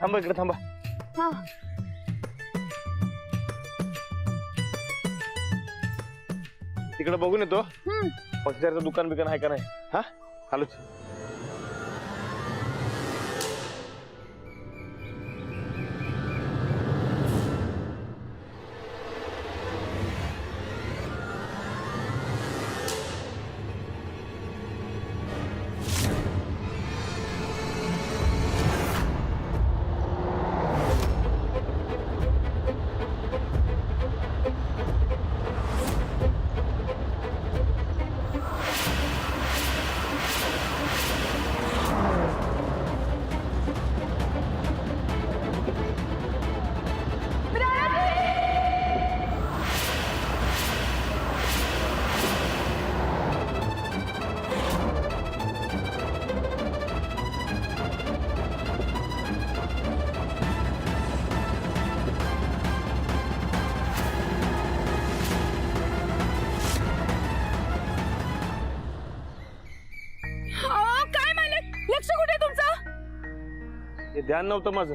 थांबा इकडे थांबा. हा तिकडे बघून येतो. पत्र्याचं दुकान बिकान आहे का नाही. हा चालूच. काय मालक, लक्ष कुठे तुमचं? हे ध्यान नव्हतं माझं.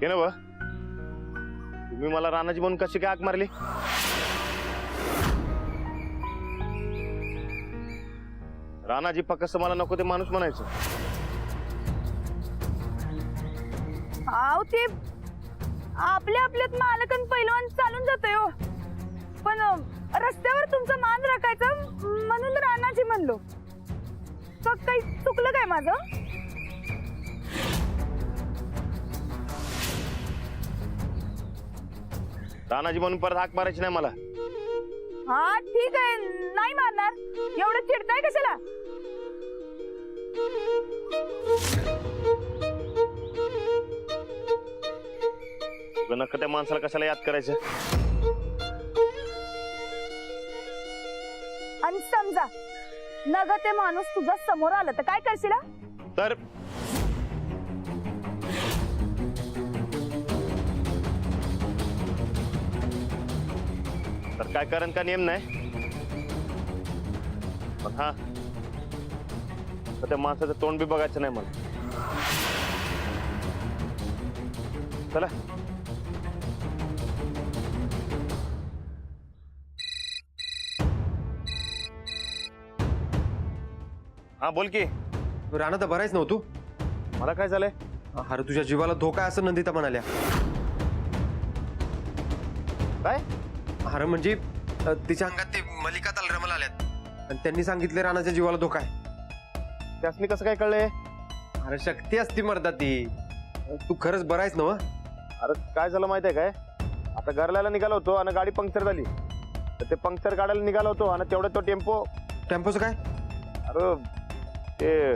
हे ना तुम्ही मला रानाची म्हणून कशी काय हाक मारली? रानाजी फक्त मला नको ते माणूस म्हणायचं. आव ते आपल्या आपल्यात मालकन पहिलवान चालून जातोय हो. पण रस्त्यावर तुमचा मान राखायचा म्हणून रानाजी म्हणलो. तर काही चुकलं काय माझं? रानाजी म्हणून परत हाक मारायची नाही मला. हा ठीक आहे, नाही मारणार. एवढं चिडताय कशाला? नक्की त्या माणसाला कशाला याद करायचं? आणि समजा नग ते माणूस तुझ्या समोर आलं तर काय करशील? तर काय करण का नियम नाही. पण हा त्या माणसाचं तोंड बी बघायचं नाही मला. चला. हा बोल की. राणा तर बरायच नव्हतो. मला काय झालंय? अरे तुझ्या जीवाला धोका आहे असं नंदिता म्हणाल्या. काय? अरे म्हणजे तिच्या अंगात ते मलिका तलरेमल आल्यात आणि त्यांनी सांगितले राणाच्या जीवाला धोका आहे. त्यासनी कसं काय कळलंय? अरे शक्ती असती मर्दा ती. तू खरंच बरायच नव? अरे काय झालं माहितीये काय? आता घरला निघालो होतो आणि गाडी पंक्चर झाली. तर ते पंक्चर काढायला निघालो होतो आणि तेवढ्यात तो टेम्पोचं काय? अरे ते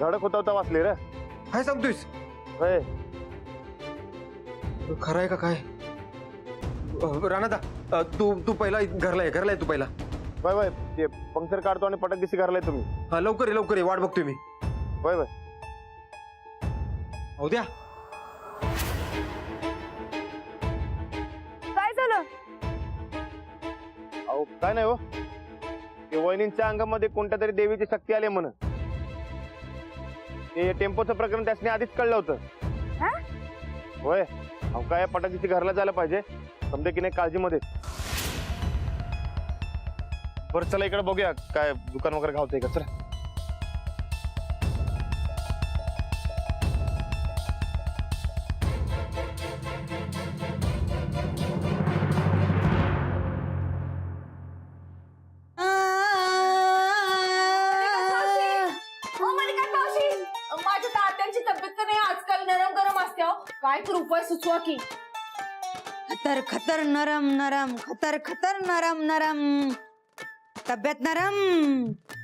धडक होता वाचले रे. काय सांगतोयस? होय. खरं आहे का काय? राणा तू पहिला घरला ये तू पहिला. Bye bye. ते पंक्चर काढतो आणि पटक दिसी घरला तुम्ही. हा लवकर ये वाट बघतोय मी. Bye bye. हो द्या. काय झालं? अहो काय नाही हो. ते वहिनींच्या अंगामध्ये कोणत्या तरी देवीची शक्ती आली म्हण. ते टेम्पोचं प्रकरण त्यासनी आधीच कळलं होतं. होय. अहो काय पटक दिसी घरला जायला पाहिजे. समजे की नाही काळजीमध्ये. बरं चला इकडे बघूया काय दुकान वगैरे घावतंय का. चला. माझ्या तात्यांची तब्येत तर नाही आजकाल नरम गरम असते. काय तर उपाय सुचवा की. खतर खतर नरम नरम खतर खतर नरम नरम. तब्येत नरम.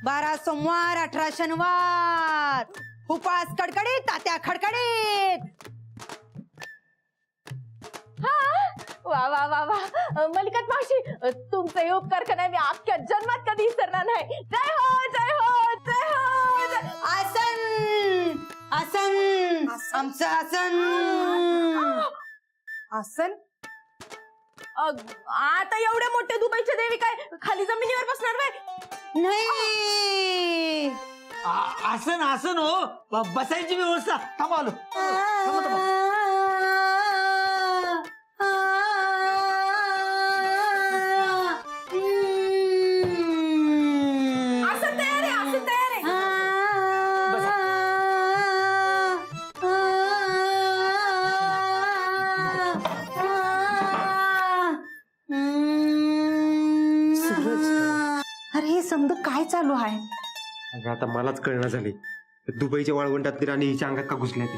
12 सोमवार 18 शनिवार. उपास कडकडीत तात्या खडकडीत. वा वा वा वा. मलिकात मावशी तुमचे हे उपकार का नाही मी अख्ख्या जन्मात कधी विसरणार नाही. जय हो जय हो जय हो. आसन आसन आमचं आसन. आसन आता एवढ्या मोठ्या दुबईच्या देवी काय खाली जमिनीवर बसणार बाय? नाही आसन आसन हो, बसायची व्यवस्था. थांबा आलो. थांबा, थांबा. असं तयार आहे, असं तयार आहे. अरे हे समजा काय चालू आहे? अगं आता मलाच कळणार झाली दुबईच्या वाळवंटात राणी हिच्या अंगात का घुसल्या ते.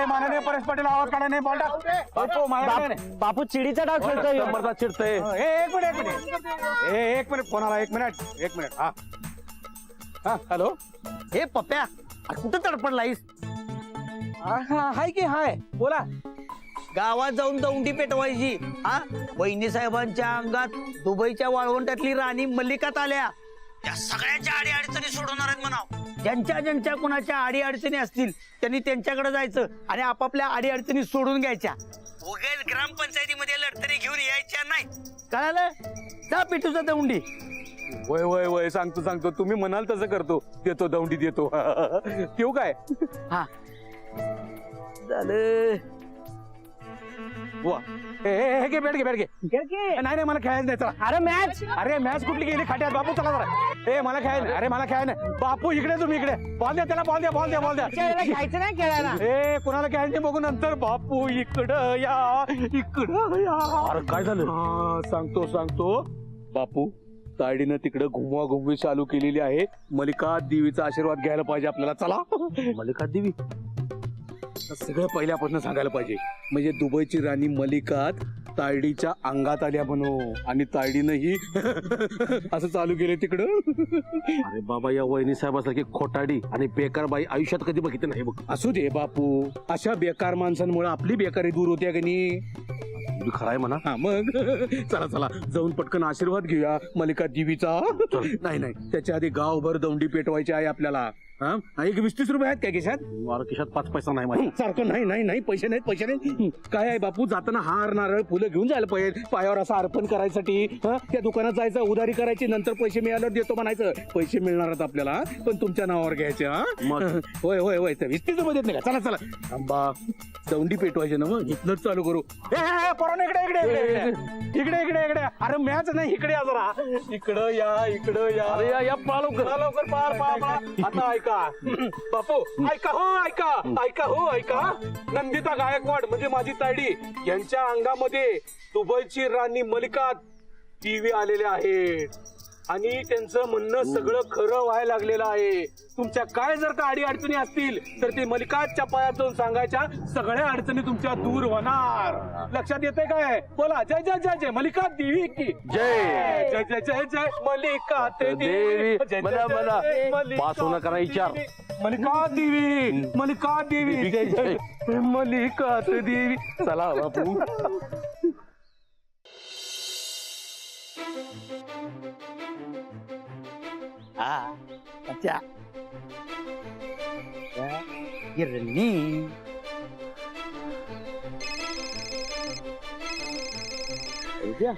माननीय परेश पाटील आवाज काढा नाही बोलतात. बापू चिडीचा डाव खेळतोय. चिडतोय. एक मिनिट फोन आला. एक मिनिट. हा हॅलो. हे पप्प्या, अरे कुठं तडपडलायस? हाय की हाय, बोला. गावात जाऊन दौंडी पेटवायची. हा, वहिनी साहेबांच्या अंगात दुबईच्या वाळवंटातली राणी मल्लिकात आल्या. त्या सगळ्याच्या आडी अडचणी सोडवणार आहेत म्हणाव. ज्यांच्या कोणाच्या आडी अडचणी असतील त्यांनी त्यांच्याकडे जायचं आणि आपापल्या आडी अडचणी सोडून घ्यायच्या. उगेल ग्रामपंचायतीमध्ये लढतरी घेऊन यायच्या नाही, कळालं? जा पेटूचा दौंडी. वय सांगतो तुम्ही म्हणाल तसं करतो. देतो दौंडी देतो. ठेवू काय? हा झालं. वा. हे घे बेट घे. नाही मला खेळायचं नाही. चला. अरे मॅच कुठली गेली खाट्यात बापू. चला जरा. मला खेळायला. अरे मला खेळायला नाही. बापू इकडे तुम्ही इकडे. बॉल द्या त्याला. बॉल द्या. खायचं नाही खेळायला. कोणाला खेळायचं बघू नंतर. बापू इकडं या. अरे काय झालं? सांगतो बापू. तायडीनं तिकडे घुमवा घुमवी चालू केलेली आहे. मल्लिका देवीचा आशीर्वाद घ्यायला पाहिजे आपल्याला. चला. मल्लिका देवी सगळं पहिल्यापासून सांगायला पाहिजे. म्हणजे दुबईची राणी मल्लिकात तायडीच्या अंगात आल्या म्हणू. आणि तायडीनंही असं चालू केलं तिकडं. अरे बाबा, या वहिनी साहेबासारखी खोटाडी आणि बेकार बाई आयुष्यात कधी बघितलं नाही बघ. असू दे बापू. अशा बेकार माणसांमुळे आपली बेकारी दूर होते का नाही? खराय म्हणा. हा मग. चला जाऊन पटकन आशीर्वाद घेऊया मल्लिका देवीचा. नाही त्याच्या आधी गावभर दौंडी पेटवायची आहे आपल्याला. हा, एक 20-30 रुपये आहेत काय खिशात? मला खिशात 5 पैसा नाही माझ्या. सारखं नाही पैसे नाहीत. काय आहे बापू, जाताना हार नारळ फुलं घेऊन जायला पाहिजे. पायावर असं अर्पण करायसाठी. त्या दुकानात जायचं, उधारी करायची, नंतर पैसे मिळाल्यावर देतो म्हणायचं. पैसे मिळणार आहेत आपल्याला, पण तुमच्या नावावर घ्यायचे. होय 20-30 रुपये देत नाही का? चला थांबा. दौंडी पेटवायचे ना मग. इथनच चालू करू. पोरांनो इकडे. अरे मॅच नाही, इकडे या जरा. इकडं या. अरे या पाळ लवकर. पाळ. आता ऐका बापू. ऐका. नंदिता गायकवाड म्हणजे माझी तायडी, यांच्या अंगामध्ये दुबईची राणी मल्लिका देवी आलेल्या आहेत. आणि त्यांचं म्हणणं सगळं खरं व्हायला लागलेलं आहे. तुमच्या काय जर का अडी अडचणी असतील तर ते मल्लिकाच्या पायात जाऊन सांगायच्या. सगळ्या अडचणी तुमच्या दूर होणार. लक्षात येते काय? बोला. जय मल्लिका देवी की जय. जय मल्लिका देवी. मला पास होणं करा विचार. मल्लिका देवी. जय मल्लिका देवी. चला बापू. अच्छा. गिरणी उद्या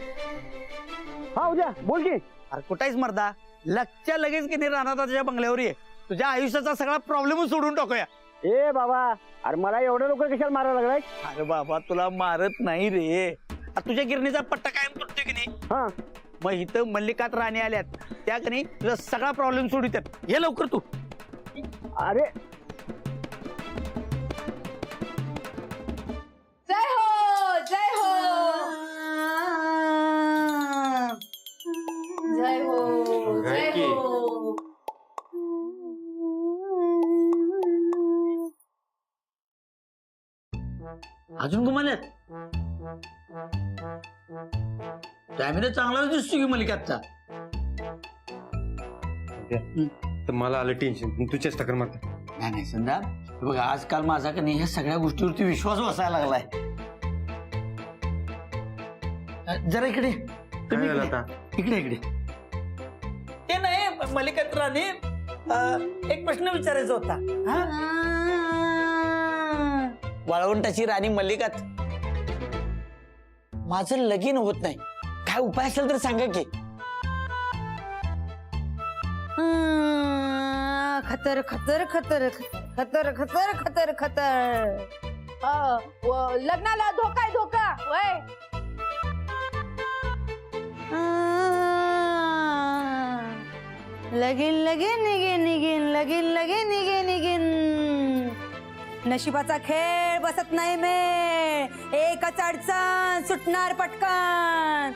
बोल की. अरे कुठाईच मर्दा? लगेच की नाही राहणार तुझ्या बंगल्यावर ये. तुझ्या आयुष्याचा सगळा प्रॉब्लेम सोडून टाकूया. ए बाबा, अरे मला एवढं लोक कशाला मारायला लागलाय? अरे बाबा, तुला मारत नाही रे. तुझ्या गिरणीचा पट्टा कायम तुटतोय की नाही? हा, मग इथं मल्लिकात राणी आल्यात त्या की नाही तुझा सगळा प्रॉब्लेम सोडतात. ये लवकर तू. अरे जय हो. जय हो. अजून घुमाल्यात. कॅमेरा चांगला दिसतो की मल्लिकातचा. तर मला आलं टेन्शन. तू चेष्टा कर मात्र. नाही संदा, बघा आजकाल माझा का नाही ह्या सगळ्या गोष्टीवरती विश्वास बसायला लागलाय. जरा इकडे. तुम्ही काय झालं इकडे. आता? इकडे. मलिकात राणी एक प्रश्न विचारायचा होता हा? वाळवंटाची राणी मल्लिकात माझं लगीन होत नाही, काय उपाय असेल तर सांगा की. खतर खतर खतर खतर खतर खतर खतर लग्नाला धोका आहे धोका वय लगीन लगीन निघेन निघेन लगीन लगीन निघेन निघेन नशिबाचा खेळ बसत नाही मेळ एकच अडचण सुटणार पटकन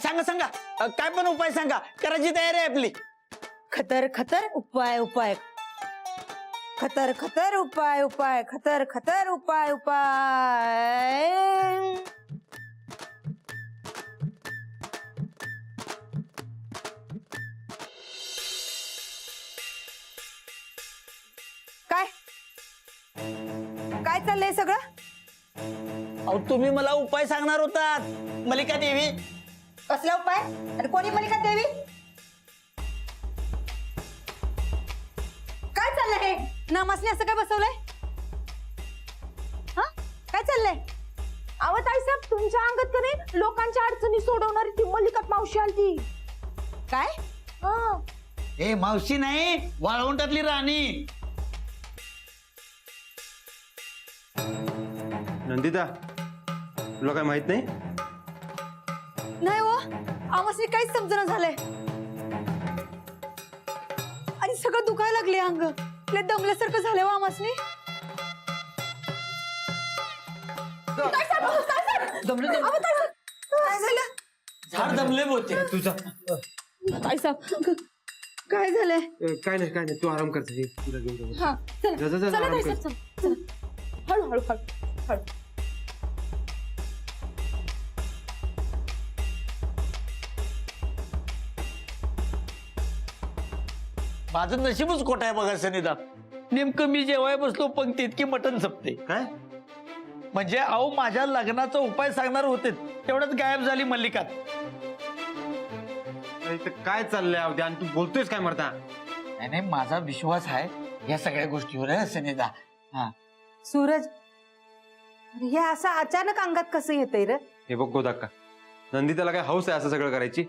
सांगा सांगा काय पण उपाय सांगा, करायची तयारी आहे आपली. खतर खतर उपाय उपाय खतर खतर उपाय उपाय खतर खतर उपाय उपाय काय काय चाललंय सगळं? अहो तुम्ही मला उपाय सांगणार होतात मल्लिका देवी. कसला उपाय आणि कोणी मलिका देवी? काय चाललंय हे नामासने असं काय बसवलंय? हा काय चाललंय? अहो ताईसाहेब तुमच्या अंगात का नाही लोकांच्या अडचणी सोडवणारी ती मल्लिकात मावशी आलती. काय ए मावशी नाही, वाळवंटातली राणी. नंदिता, तुला काय माहित नाही? नाही हो आमासने काहीच समजणं झालंय आणि सगळं दुखायला लागले अंग लय दमल्यासारखं झालंय हो आमासने. काय झालं? झाड दमले होते. तुझा ताईसाहेब काय झालंय? काय नाही तू आराम कर. तुला घेऊन जाऊ. हा चला जा, जा, जा, चला आराम कर. ताईसाहेब चला हळू हळू हळू हळू. माझं नशीबच खोट आहे बघा सनिदा. नेमकं मी जेव्हा बसलो पंक्तीत की मटण संपते. काय? म्हणजे अहो माझ्या लग्नाचा उपाय सांगणार होते तेवढ्याच गायब झाली मल्लिकात. काय चाललंय अवधी आणि तू बोलतोयस काय मरता? नाही माझा विश्वास आहे या सगळ्या गोष्टीवर आहे सनिदा. हा सूरज, हे असं अचानक अंगात कसं येतंय रे? हे बघ गोदाक्का, नंदिताला काय हौस आहे असं सगळं करायची?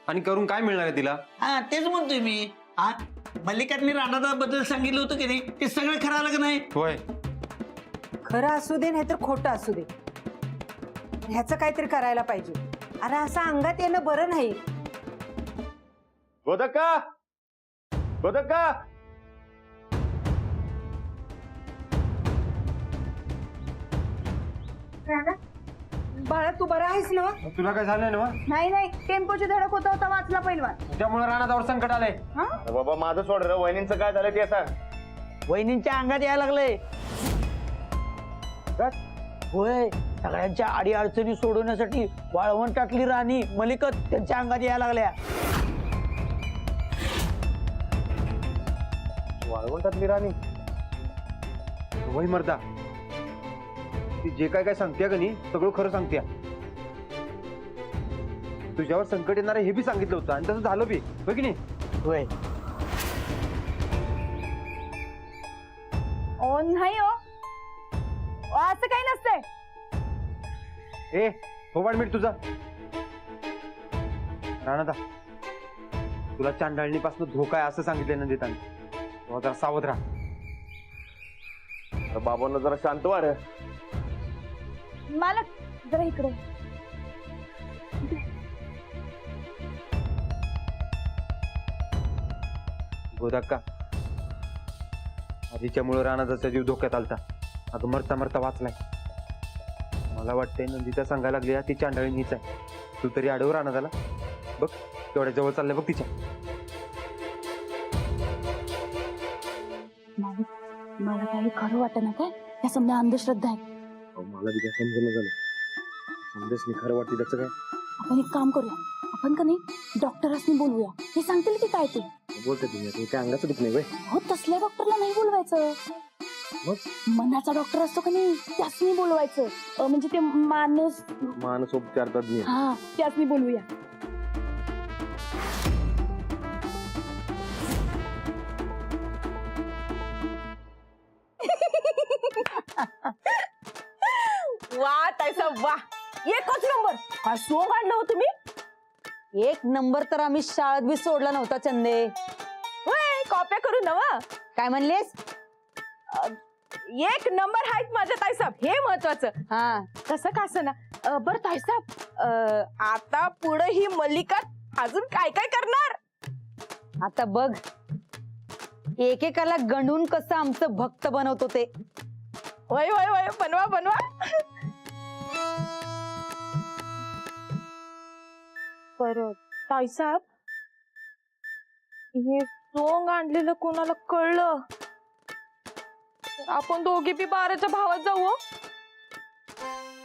आणि करून काय मिळणार आहे तिला? हा तेच म्हणतोय मी. हा मल्लिकातनी राणादाबद्दल सांगितलं होतं की नाही, ते सगळं खरं आलं का नाही? होय. खरं असू दे नाही तर खोटं असू दे, ह्याचं काहीतरी करायला पाहिजे. अरे असं अंगात येणं बरं नाही. गोदाक्का, गोदाक्का, बाळा तू बरा आहेस ना? तुला काय झालंय ना? नाही नाही टेम्पोची धडक होता होता वाचला पहिलवान. त्यामुळे राणादावर संकट आलंय. बाबा माझं सोड रे, वहिनींचं काय झालं ते सांग. वहिनींच्या अंगात यायला लागलंय. होय, सगळ्यांच्या अडी अडचणी सोडवण्यासाठी वाळवंटातली राणी मलिकत त्यांच्या अंगात यायला लागल्या. वाळवंटातली राणी वय मर्दा, ती जे काय सांगते का नाही सगळं खरं सांगते. तुझ्यावर संकट येणार आहे हे बी सांगितलं होतं आणि तसं झालं बी, होय की नाही? होय. ओ नाही हो असं काही नसतंय. ए फोबाड मीठ तुझा. राणादा, तुला चांडाळणीपासून धोका आहे असं सांगितलं नंदिताने. तेव्हा जरा सावध राहा. बाबांना जरा शांत व्हा रे. मालक जरा इकडे. गोदाक्का, आधीच्यामुळे राणादाचा जीव धोक्यात आलता. अगं मरता मरता वाचलाय. मला वाटतंय नंदिता सांगायला लागली ती चांडाळी हीच आहे. तू तरी अडव राणादाला. बघ तेवढ्या जवळ चाललंय बघ तिच्या. मला काही खरं वाटत ना काय या समजा अंधश्रद्धा आहे. मला तिच्या समजलं झालं. समजेस मी खरं वाटते त्याचं काय? आपण एक काम करूया, आपण का नाही डॉक्टरांनी बोलूया, हे सांगतील की काय ते. बोलते तुम्ही काय अंगाचं दुख नाही वय? हो तसल्या डॉक्टरला नाही बोलवायचं, मनाचा डॉक्टर असतो का नाही त्यासनी बोलवायचं म्हणजे ते मानसोपचार तज्ञ. हा त्यासनी बोलवूया. वा ताईसाहेब वा, एकच नंबर. काय सोंग आणलं हो तुम्ही. एक नंबर तर आम्ही शाळेत बी सोडला नव्हता चंदे. होय, कॉप्या करू नवा. काय म्हणलेस? एक नंबर आहेत माझ्या ताईसाहेब, हे महत्वाचं. हा, कसं का असं ना. बरं ताईसाहेब, आता पुढे ही मल्लिका अजून काय काय करणार. आता बघ एकेकाला गंडून कसं आमचं भक्त बनवतो ते. वय वय वय, बनवा बनवा. बरं ताईसाहेब, हे सोंग आणलेलं कोणाला कळलं तर आपण दोघे बी 12च्या भावात जाऊ. हो.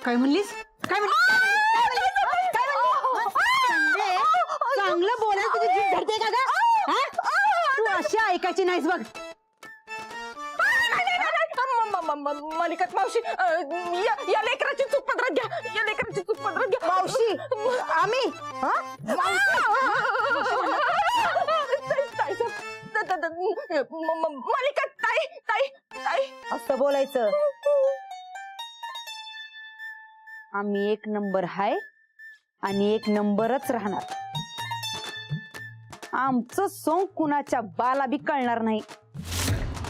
काय म्हणलीस? काय चांगलं बोलायला तुझी जीभ धरते का ग? हा? तू अशी ऐकायची नाहीस बघ. मलिकात मावशी, या लेकराची चूक पदरात घ्या, या लेकराची चूक पदरात घ्या. मावशी आम्ही मलिका ताई ताई ताई असं बोलायचं. आम्ही एक नंबर हाय आणि एक नंबरच राहणार. आमचं सोंग कुणाच्या बाला बी कळणार नाही.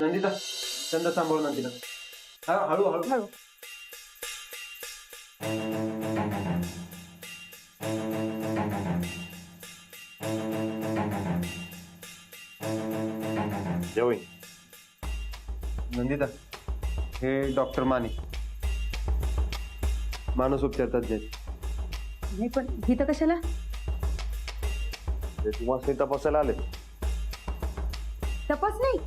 नंदिता चंद सांभाळू नंदिता. हळू हळू हळू. जेवण. नंदिता हे डॉक्टर माने, मानसोपचार तज्ञ आहेत. नाही पण ही तर कशाला? ते तुम्हाला तपासायला आले. तपासणी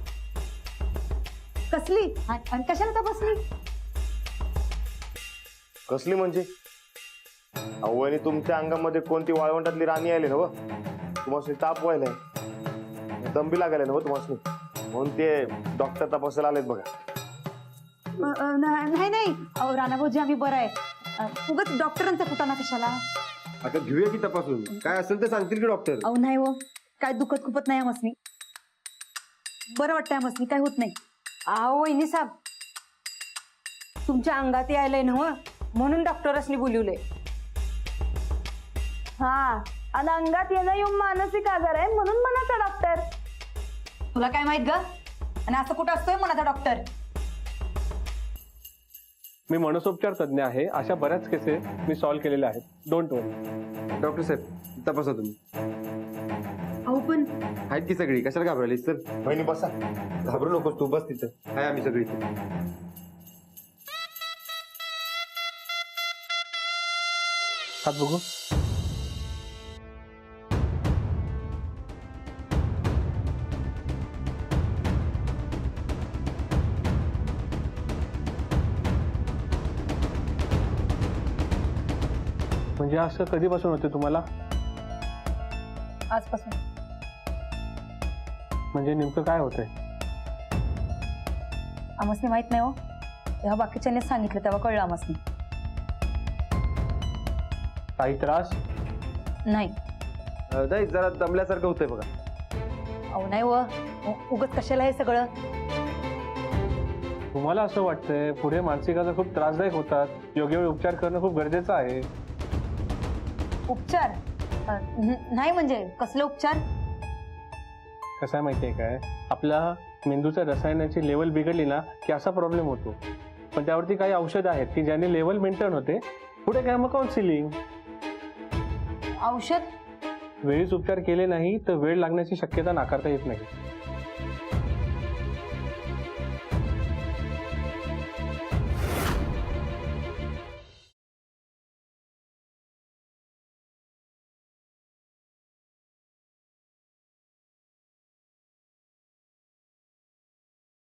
कसली आणि कशाला तपासणी? कसली म्हणजे वहिनी तुमच्या अंगामध्ये कोणती वाळवंटातली राणी आली ना व तुम्हाला ताप व्हायलाय, दंबी लागायला ना व तुम्हाला, म्हणून ते डॉक्टर तपासायला आलेत बघा. नाही नाही राणा भाऊजी आम्ही बरं आहे. उगाच डॉक्टरांचा कुटाणा कशाला? आता घेऊया की तपासून, काय असेल ते सांगतील की डॉक्टर. अहो नाही हो, काय दुखत खुपत नाही आमसनी. बरं वाटतंय आमसनी, काय होत नाही. अहो वहिनी साहेब, तुमच्या अंगात यायलंय ना म्हणून डॉक्टरसनी बोलवलंय. हा, आणि अंगात येणं येऊन मानसिक आजार आहे म्हणून मनाचा डॉक्टर. तुला काय माहित ग? आणि असं कुठं असतोय मनाचा डॉक्टर? मी मानसोपचार तज्ञ आहे. अशा बऱ्याच केसेस मी सॉल्व्ह केलेल्या आहेत. Don't worry. डॉक्टर साहेब तपासा तुम्ही. अहो पण आहेत की सगळी, कशाला घाबरायलीस? तर वहिनी बसा. घाबरू नकोस, तू बस तिथं. आहे आम्ही सगळी इथे. हात बघू. म्हणजे असं कधीपासून होते तुम्हाला? आजपासून. म्हणजे नेमकं काय होतंय? आमसनी माहित नाही हो, तेव्हा बाकीच्यांनी सांगितलं तेव्हा कळलं आमसनी. काही त्रास? नाही. नाही, जरा दमल्यासारखं होतंय बघा. अहो नाही व, उगत कशाला हे सगळं? तुम्हाला असं वाटतंय पुढे मानसिक आजार खूप त्रासदायक होतात, योग्य वेळी उपचार करणं खूप गरजेचं आहे. उपचार? नाही म्हणजे कसले उपचार? कसं आहे माहितीये काय, आपल्या मेंदूच्या रसायनाची लेवल बिघडली ना की असा प्रॉब्लेम होतो. पण त्यावरती काही औषधं आहेत की ज्याने लेवल मेंटेन होते. पुढे काय मग काउन्सिलिंग. औषध? वेळीच उपचार केले नाही तर वेळ लागण्याची शक्यता नाकारता येत नाही.